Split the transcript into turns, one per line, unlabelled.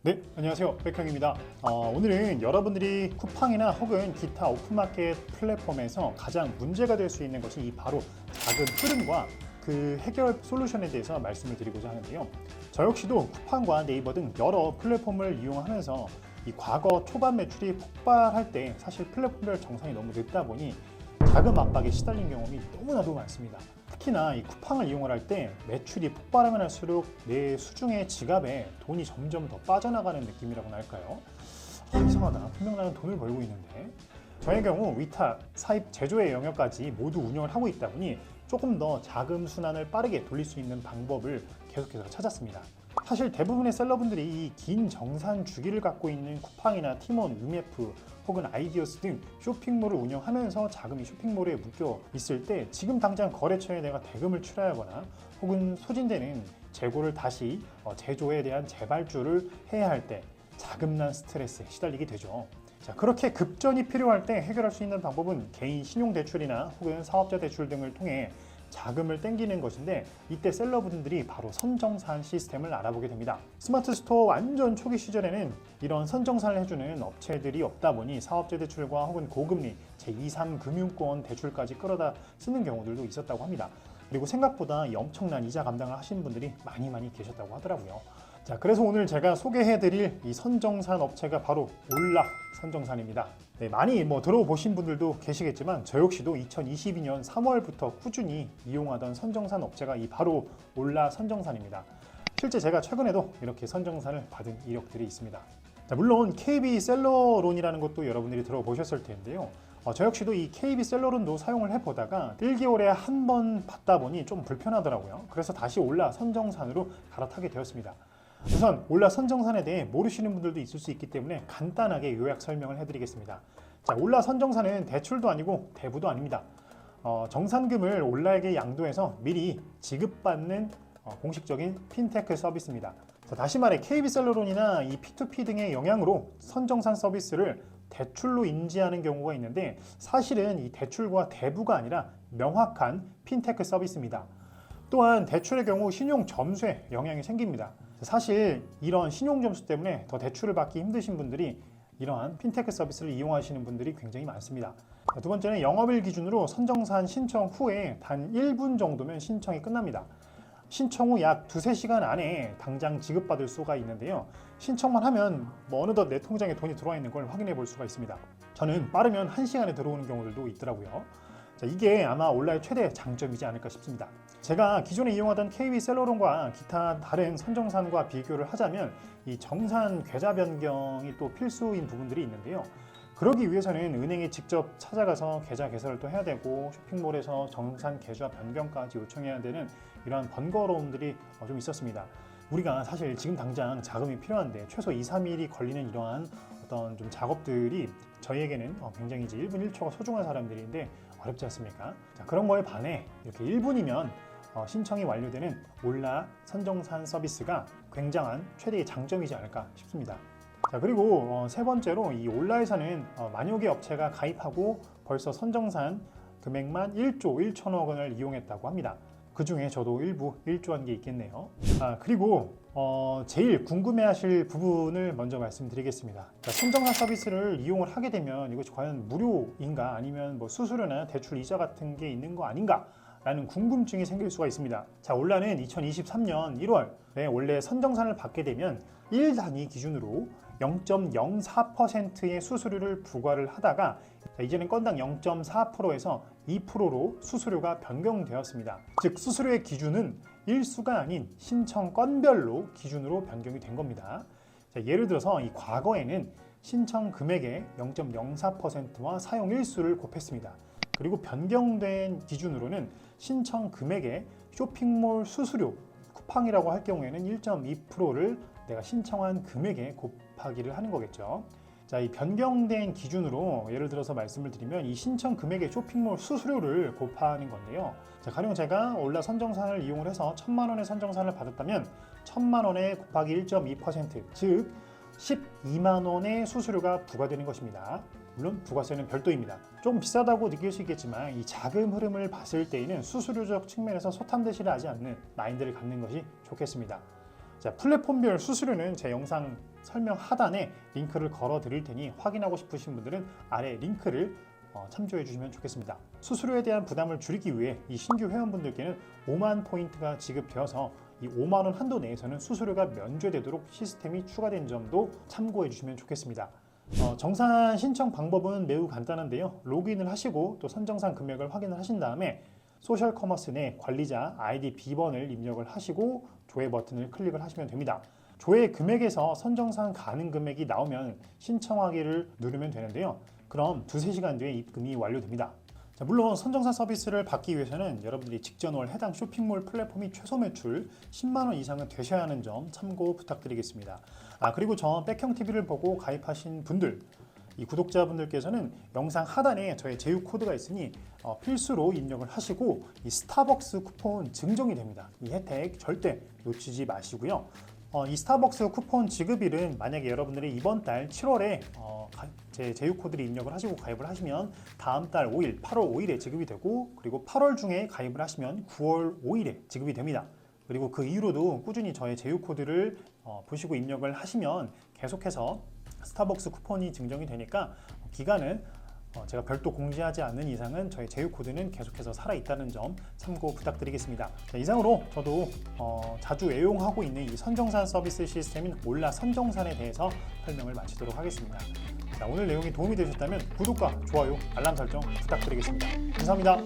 네, 안녕하세요. 백형입니다. 오늘은 여러분들이 쿠팡이나 혹은 기타 오픈마켓 플랫폼에서 가장 문제가 될 수 있는 것이 이 바로 작은 흐름과 그 해결 솔루션에 대해서 말씀을 드리고자 하는데요. 저 역시도 쿠팡과 네이버 등 여러 플랫폼을 이용하면서 이 과거 초반 매출이 폭발할 때 사실 플랫폼별 정산이 너무 늦다 보니 자금 압박에 시달린 경험이 너무나도 많습니다. 특히나 이 쿠팡을 이용할 때 매출이 폭발하면 할수록 내 수중의 지갑에 돈이 점점 더 빠져나가는 느낌이라고나 할까요? 이상하다. 분명 나는 돈을 벌고 있는데. 저의 경우 위탁, 사입, 제조의 영역까지 모두 운영을 하고 있다 보니 조금 더 자금 순환을 빠르게 돌릴 수 있는 방법을 계속해서 찾았습니다. 사실 대부분의 셀러분들이 이 긴 정산 주기를 갖고 있는 쿠팡이나 티몬, UMF 혹은 아이디어스 등 쇼핑몰을 운영하면서 자금이 쇼핑몰에 묶여 있을 때 지금 당장 거래처에 내가 대금을 출하하거나 혹은 소진되는 재고를 다시 제조에 대한 재발주를 해야 할 때 자금난 스트레스에 시달리게 되죠. 자, 그렇게 급전이 필요할 때 해결할 수 있는 방법은 개인 신용대출이나 혹은 사업자 대출 등을 통해 자금을 땡기는 것인데, 이때 셀러분들이 바로 선정산 시스템을 알아보게 됩니다. 스마트 스토어 완전 초기 시절에는 이런 선정산을 해주는 업체들이 없다 보니 사업자 대출과 혹은 고금리 제2, 3금융권 대출까지 끌어다 쓰는 경우들도 있었다고 합니다. 그리고 생각보다 이 엄청난 이자 감당을 하시는 분들이 많이 계셨다고 하더라고요. 자, 그래서 오늘 제가 소개해드릴 이 선정산 업체가 바로 올라 선정산입니다. 네, 많이 들어보신 분들도 계시겠지만 저 역시도 2022년 3월부터 꾸준히 이용하던 선정산 업체가 이 바로 올라 선정산입니다. 실제 제가 최근에도 이렇게 선정산을 받은 이력들이 있습니다. 자, 물론 KB 셀러론이라는 것도 여러분들이 들어보셨을 텐데요. 저 역시도 이 KB 셀러론도 사용을 해보다가 1개월에 한 번 받다 보니 좀 불편하더라고요. 그래서 다시 올라 선정산으로 갈아타게 되었습니다. 우선 올라 선정산에 대해 모르시는 분들도 있을 수 있기 때문에 간단하게 요약 설명을 해드리겠습니다. 자, 올라 선정산은 대출도 아니고 대부도 아닙니다. 정산금을 올라에게 양도해서 미리 지급받는 공식적인 핀테크 서비스입니다. 자, 다시 말해 KB셀러론이나 이 P2P 등의 영향으로 선정산 서비스를 대출로 인지하는 경우가 있는데, 사실은 이 대출과 대부가 아니라 명확한 핀테크 서비스입니다. 또한 대출의 경우 신용 점수에 영향이 생깁니다. 사실 이런 신용 점수 때문에 더 대출을 받기 힘드신 분들이 이러한 핀테크 서비스를 이용하시는 분들이 굉장히 많습니다. 두 번째는 영업일 기준으로 선정산 신청 후에 단 1분 정도면 신청이 끝납니다. 신청 후 약 2~3시간 안에 당장 지급받을 수가 있는데요. 신청만 하면 어느덧 내 통장에 돈이 들어와 있는 걸 확인해 볼 수가 있습니다. 저는 빠르면 1시간에 들어오는 경우들도 있더라고요. 자, 이게 아마 온라인 최대 장점이지 않을까 싶습니다. 제가 기존에 이용하던 KB 셀러론과 기타 다른 선정산과 비교를 하자면 이 정산 계좌 변경이 또 필수인 부분들이 있는데요. 그러기 위해서는 은행에 직접 찾아가서 계좌 개설을 또 해야 되고 쇼핑몰에서 정산 계좌 변경까지 요청해야 되는 이러한 번거로움들이 좀 있었습니다. 우리가 사실 지금 당장 자금이 필요한데 최소 2~3일이 걸리는 이러한 어떤 좀 작업들이 저희에게는 굉장히 이제 1분 1초가 소중한 사람들인데 어렵지 않습니까? 자, 그런 거에 반해 이렇게 1분이면 신청이 완료되는 올라 선정산 서비스가 굉장한 최대의 장점이지 않을까 싶습니다. 자, 그리고 세 번째로 이 올라에서는 만여 개 업체가 가입하고 벌써 선정산 금액만 1조 1천억 원을 이용했다고 합니다. 그 중에 저도 일부 일조한 게 있겠네요. 그리고 제일 궁금해하실 부분을 먼저 말씀드리겠습니다. 자, 선정산 서비스를 이용을 하게 되면 이것이 과연 무료인가 아니면 수수료나 대출 이자 같은 게 있는 거 아닌가 라는 궁금증이 생길 수가 있습니다. 자, 올라는 2023년 1월에 원래 선정산을 받게 되면 1단위 기준으로 0.04%의 수수료를 부과를 하다가 이제는 건당 0.4%에서 2%로 수수료가 변경되었습니다. 즉 수수료의 기준은 일수가 아닌 신청 건별로 기준으로 변경이 된 겁니다. 자, 예를 들어서 이 과거에는 신청 금액의 0.04%와 사용 일수를 곱했습니다. 그리고 변경된 기준으로는 신청 금액의 쇼핑몰 수수료, 쿠팡이라고 할 경우에는 1.2%를 내가 신청한 금액에 곱하기를 하는 거겠죠. 자, 이 변경된 기준으로 예를 들어서 말씀을 드리면 이 신청 금액의 쇼핑몰 수수료를 곱하는 건데요. 자, 가령 제가 올라 선정산을 이용을 해서 1,000만 원의 선정산을 받았다면 1,000만 원에 곱하기 1.2%, 즉 12만 원의 수수료가 부과되는 것입니다. 물론 부가세는 별도입니다. 좀 비싸다고 느낄 수 있겠지만 이 자금 흐름을 봤을 때에는 수수료적 측면에서 소탐대시를 하지 않는 마인드를 갖는 것이 좋겠습니다. 자, 플랫폼별 수수료는 제 영상 설명 하단에 링크를 걸어 드릴 테니 확인하고 싶으신 분들은 아래 링크를 참조해 주시면 좋겠습니다. 수수료에 대한 부담을 줄이기 위해 이 신규 회원분들께는 5만 포인트가 지급되어서 이 5만 원 한도 내에서는 수수료가 면제되도록 시스템이 추가된 점도 참고해 주시면 좋겠습니다. 정산 신청 방법은 매우 간단한데요. 로그인을 하시고 또 선정산 금액을 확인을 하신 다음에 소셜 커머스 내 관리자 아이디 비번을 입력을 하시고 조회 버튼을 클릭을 하시면 됩니다. 조회 금액에서 선정산 가능 금액이 나오면 신청하기를 누르면 되는데요. 그럼 2-3시간 뒤에 입금이 완료됩니다. 자, 물론 선정산 서비스를 받기 위해서는 여러분들이 직전월 해당 쇼핑몰 플랫폼이 최소 매출 10만 원 이상은 되셔야 하는 점 참고 부탁드리겠습니다. 그리고 저 백형TV를 보고 가입하신 분들, 이 구독자분들께서는 영상 하단에 저의 제휴 코드가 있으니 필수로 입력을 하시고 이 스타벅스 쿠폰 증정이 됩니다. 이 혜택 절대 놓치지 마시고요. 이 스타벅스 쿠폰 지급일은 만약에 여러분들이 이번 달 7월에 제 제휴 코드를 입력을 하시고 가입을 하시면 다음 달 5일, 8월 5일에 지급이 되고, 그리고 8월 중에 가입을 하시면 9월 5일에 지급이 됩니다. 그리고 그 이후로도 꾸준히 저의 제휴 코드를 보시고 입력을 하시면 계속해서 스타벅스 쿠폰이 증정이 되니까 기간은 제가 별도 공지하지 않는 이상은 저희 제휴 코드는 계속해서 살아있다는 점 참고 부탁드리겠습니다. 자, 이상으로 저도 자주 애용하고 있는 이 선정산 서비스 시스템인 올라 선정산에 대해서 설명을 마치도록 하겠습니다. 자, 오늘 내용이 도움이 되셨다면 구독과 좋아요, 알람 설정 부탁드리겠습니다. 감사합니다.